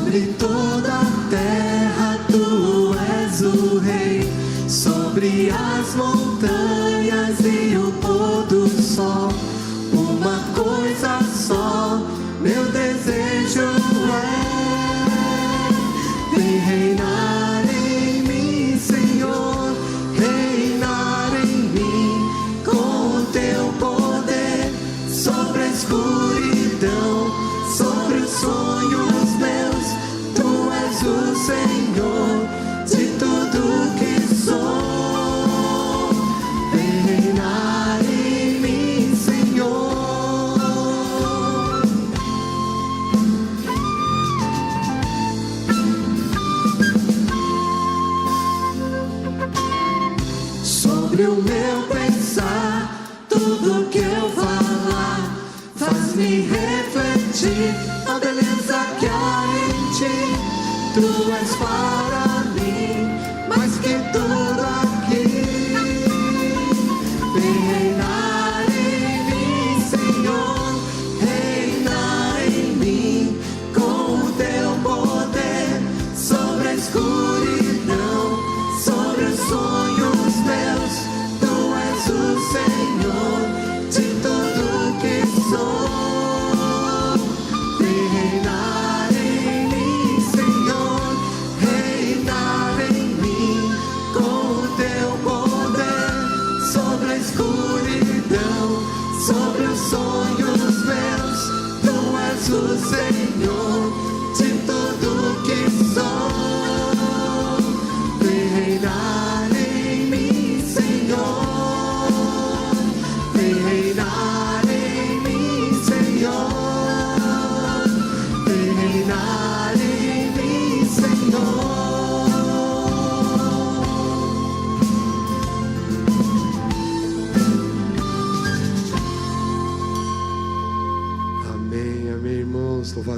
Sobre toda a terra tu és o rei, sobre as montanhas e o pôr do sol. Uma coisa só, meu desejo é: vem reinar em mim, Senhor, reinar em mim com o teu poder, sobre a escuridão, sobre os sonhos meus. Tu és o Senhor de tudo que sou. Vem reinar em mim, Senhor. Sobre o meu pensar, tudo que eu falar, faz-me refletir a beleza que há em ti. Tu és para